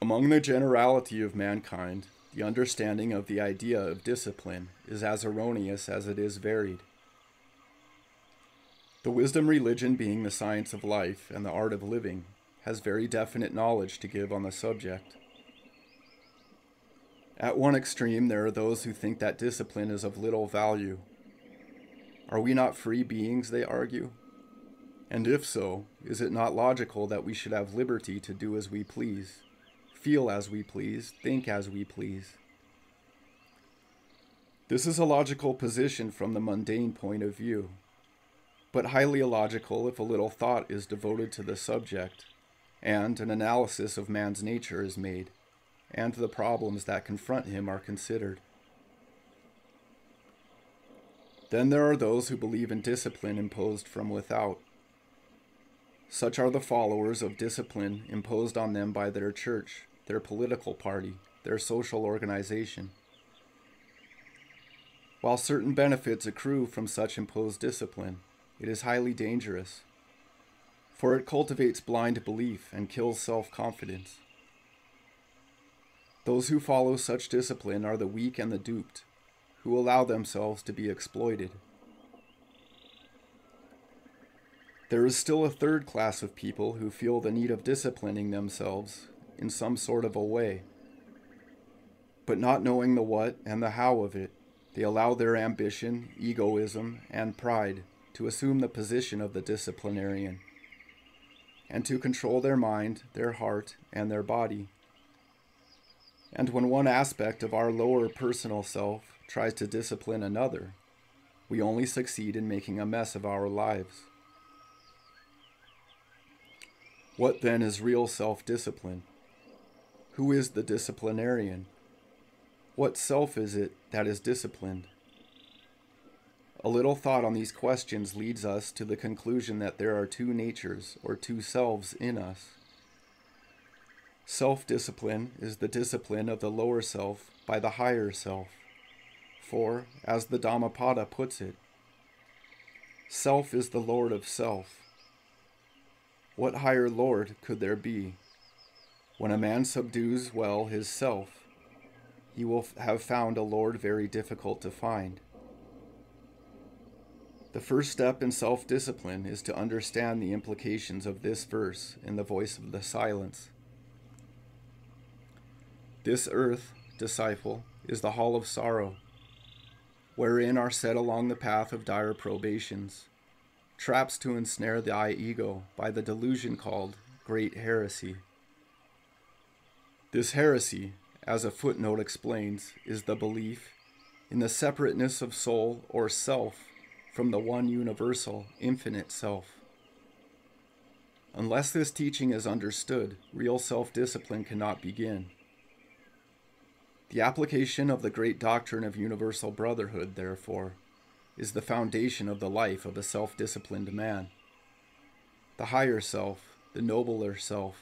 Among the generality of mankind, the understanding of the idea of discipline is as erroneous as it is varied. The wisdom religion, being the science of life and the art of living, has very definite knowledge to give on the subject. At one extreme, there are those who think that discipline is of little value. Are we not free beings, they argue? And if so, is it not logical that we should have liberty to do as we please, feel as we please, think as we please? This is a logical position from the mundane point of view, but highly illogical if a little thought is devoted to the subject, and an analysis of man's nature is made, and the problems that confront him are considered. Then there are those who believe in discipline imposed from without. Such are the followers of discipline imposed on them by their church, their political party, their social organization. While certain benefits accrue from such imposed discipline, it is highly dangerous, for it cultivates blind belief and kills self-confidence. Those who follow such discipline are the weak and the duped, who allow themselves to be exploited. There is still a third class of people who feel the need of disciplining themselves in some sort of a way, but not knowing the what and the how of it, they allow their ambition, egoism, and pride to assume the position of the disciplinarian, and to control their mind, their heart, and their body. And when one aspect of our lower personal self tries to discipline another, we only succeed in making a mess of our lives. What then is real self-discipline? Who is the disciplinarian? What self is it that is disciplined? A little thought on these questions leads us to the conclusion that there are two natures, or two selves, in us. Self-discipline is the discipline of the lower self by the higher self. For, as the Dhammapada puts it, self is the lord of self. What higher lord could there be? When a man subdues well his self, he will have found a lord very difficult to find. The first step in self-discipline is to understand the implications of this verse in the voice of the silence. This earth, disciple, is the hall of sorrow, wherein are set along the path of dire probations, traps to ensnare thy ego by the delusion called great heresy. This heresy, as a footnote explains, is the belief in the separateness of soul or self from the one universal, infinite self. Unless this teaching is understood, real self-discipline cannot begin. The application of the great doctrine of universal brotherhood, therefore, is the foundation of the life of a self-disciplined man. The higher self, the nobler self,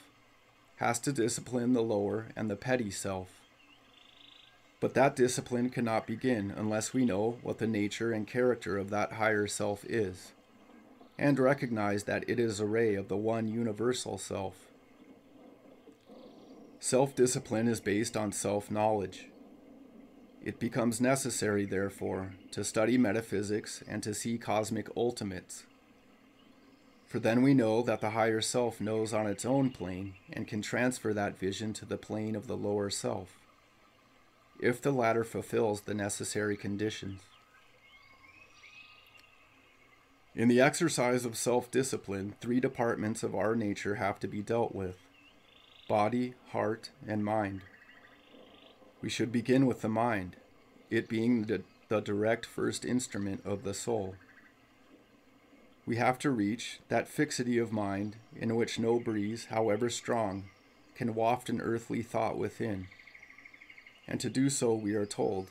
has to discipline the lower and the petty self. But that discipline cannot begin unless we know what the nature and character of that higher self is, and recognize that it is a ray of the one universal self. Self-discipline is based on self-knowledge. It becomes necessary, therefore, to study metaphysics and to see cosmic ultimates. For then we know that the higher self knows on its own plane and can transfer that vision to the plane of the lower self, if the latter fulfills the necessary conditions. In the exercise of self-discipline, three departments of our nature have to be dealt with: body, heart, and mind. We should begin with the mind, it being the direct first instrument of the soul. We have to reach that fixity of mind in which no breeze, however strong, can waft an earthly thought within. And to do so, we are told,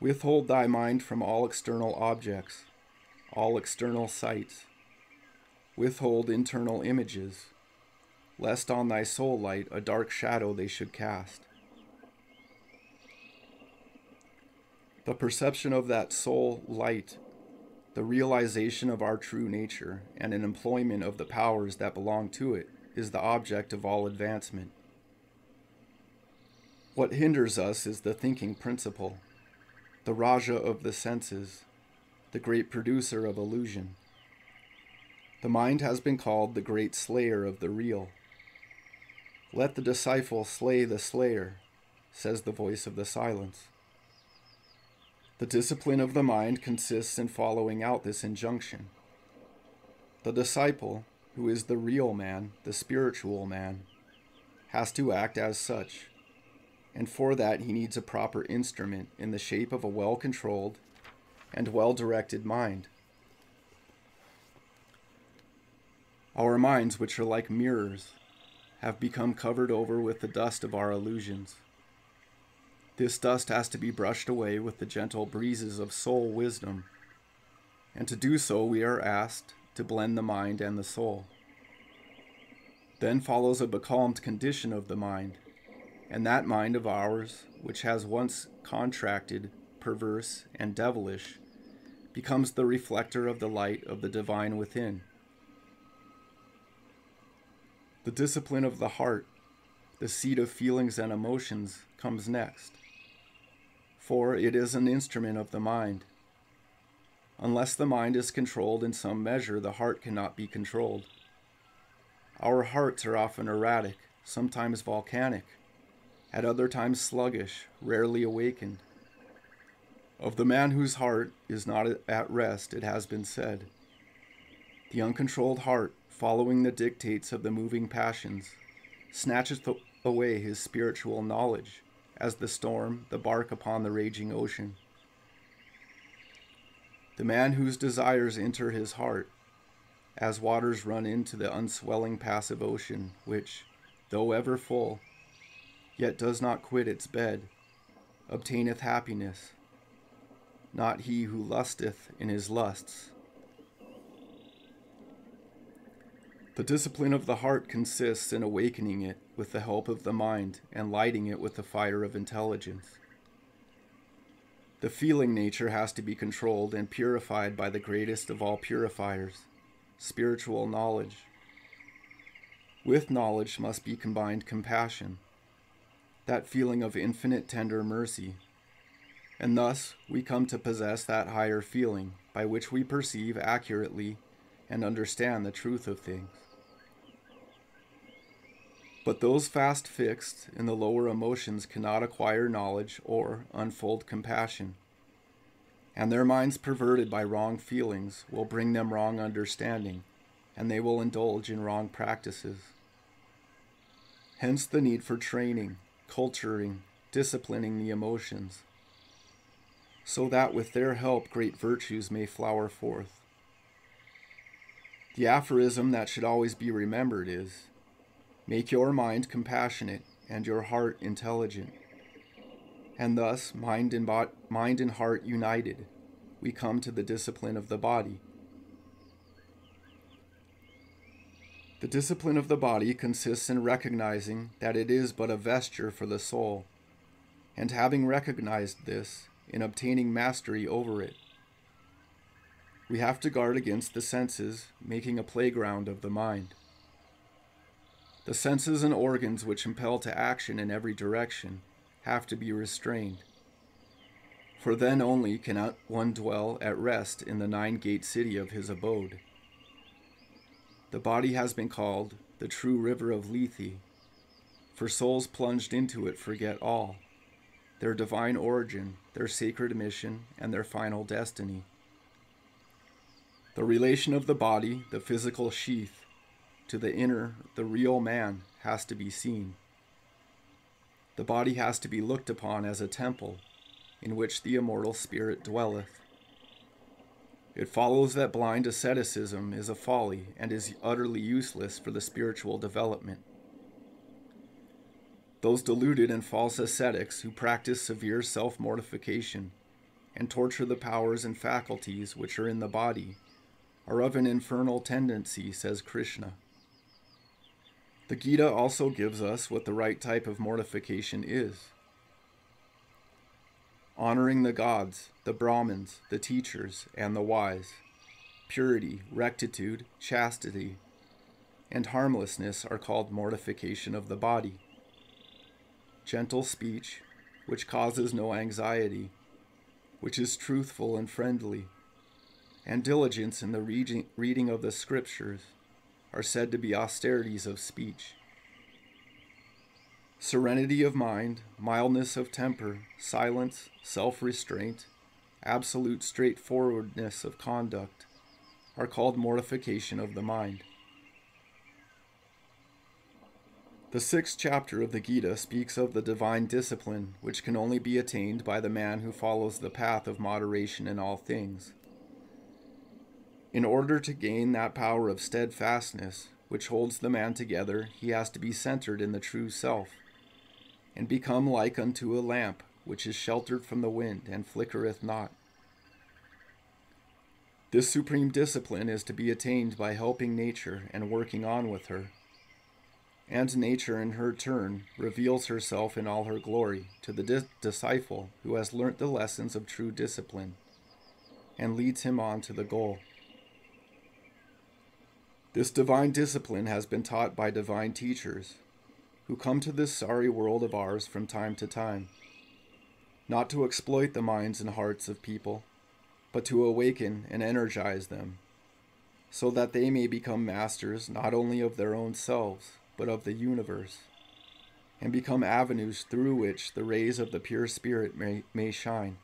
"Withhold thy mind from all external objects, all external sights. Withhold internal images, lest on thy soul light a dark shadow they should cast." The perception of that soul light, the realization of our true nature, and an employment of the powers that belong to it, is the object of all advancement. What hinders us is the thinking principle, the Raja of the senses, the great producer of illusion. The mind has been called the great slayer of the real. "Let the disciple slay the slayer," says the voice of the silence. The discipline of the mind consists in following out this injunction. The disciple, who is the real man, the spiritual man, has to act as such, and for that he needs a proper instrument in the shape of a well-controlled and well-directed mind. Our minds, which are like mirrors, have become covered over with the dust of our illusions. This dust has to be brushed away with the gentle breezes of soul wisdom, and to do so we are asked to blend the mind and the soul. Then follows a becalmed condition of the mind, and that mind of ours, which has once contracted, perverse, and devilish, becomes the reflector of the light of the divine within. The discipline of the heart, the seat of feelings and emotions, comes next, for it is an instrument of the mind. Unless the mind is controlled in some measure, the heart cannot be controlled. Our hearts are often erratic, sometimes volcanic, at other times sluggish, rarely awakened. Of the man whose heart is not at rest, it has been said, "The uncontrolled heart, following the dictates of the moving passions, snatcheth away his spiritual knowledge, as the storm, the bark upon the raging ocean." The man whose desires enter his heart, as waters run into the unswelling passive ocean, which, though ever full, yet does not quit its bed, obtaineth happiness, not he who lusteth in his lusts. The discipline of the heart consists in awakening it with the help of the mind and lighting it with the fire of intelligence. The feeling nature has to be controlled and purified by the greatest of all purifiers, spiritual knowledge. With knowledge must be combined compassion, that feeling of infinite tender mercy, and thus we come to possess that higher feeling by which we perceive accurately and understand the truth of things. But those fast fixed in the lower emotions cannot acquire knowledge or unfold compassion, and their minds perverted by wrong feelings will bring them wrong understanding, and they will indulge in wrong practices. Hence the need for training, culturing, disciplining the emotions, so that with their help great virtues may flower forth. The aphorism that should always be remembered is, "Make your mind compassionate and your heart intelligent." And thus, mind and heart united, we come to the discipline of the body. The discipline of the body consists in recognizing that it is but a vesture for the soul, and having recognized this, in obtaining mastery over it. We have to guard against the senses making a playground of the mind. The senses and organs which impel to action in every direction have to be restrained, for then only can one dwell at rest in the nine-gate city of his abode. The body has been called the true river of Lethe, for souls plunged into it forget all, their divine origin, their sacred mission, and their final destiny. The relation of the body, the physical sheath, to the inner, the real man, has to be seen. The body has to be looked upon as a temple in which the immortal spirit dwelleth. It follows that blind asceticism is a folly and is utterly useless for the spiritual development. Those deluded and false ascetics who practice severe self-mortification and torture the powers and faculties which are in the body are of an infernal tendency, says Krishna. The Gita also gives us what the right type of mortification is. Honoring the gods, the Brahmins, the teachers, and the wise, purity, rectitude, chastity, and harmlessness are called mortification of the body. Gentle speech, which causes no anxiety, which is truthful and friendly, and diligence in the reading of the scriptures are said to be austerities of speech. Serenity of mind, mildness of temper, silence, self-restraint, absolute straightforwardness of conduct are called mortification of the mind. The 6th chapter of the Gita speaks of the divine discipline which can only be attained by the man who follows the path of moderation in all things. In order to gain that power of steadfastness which holds the man together, he has to be centered in the true self, and become like unto a lamp which is sheltered from the wind and flickereth not. This supreme discipline is to be attained by helping nature and working on with her. And nature in her turn reveals herself in all her glory to the disciple who has learnt the lessons of true discipline and leads him on to the goal. This divine discipline has been taught by divine teachers who come to this sorry world of ours from time to time, not to exploit the minds and hearts of people, but to awaken and energize them, so that they may become masters not only of their own selves, but of the universe, and become avenues through which the rays of the pure spirit may shine.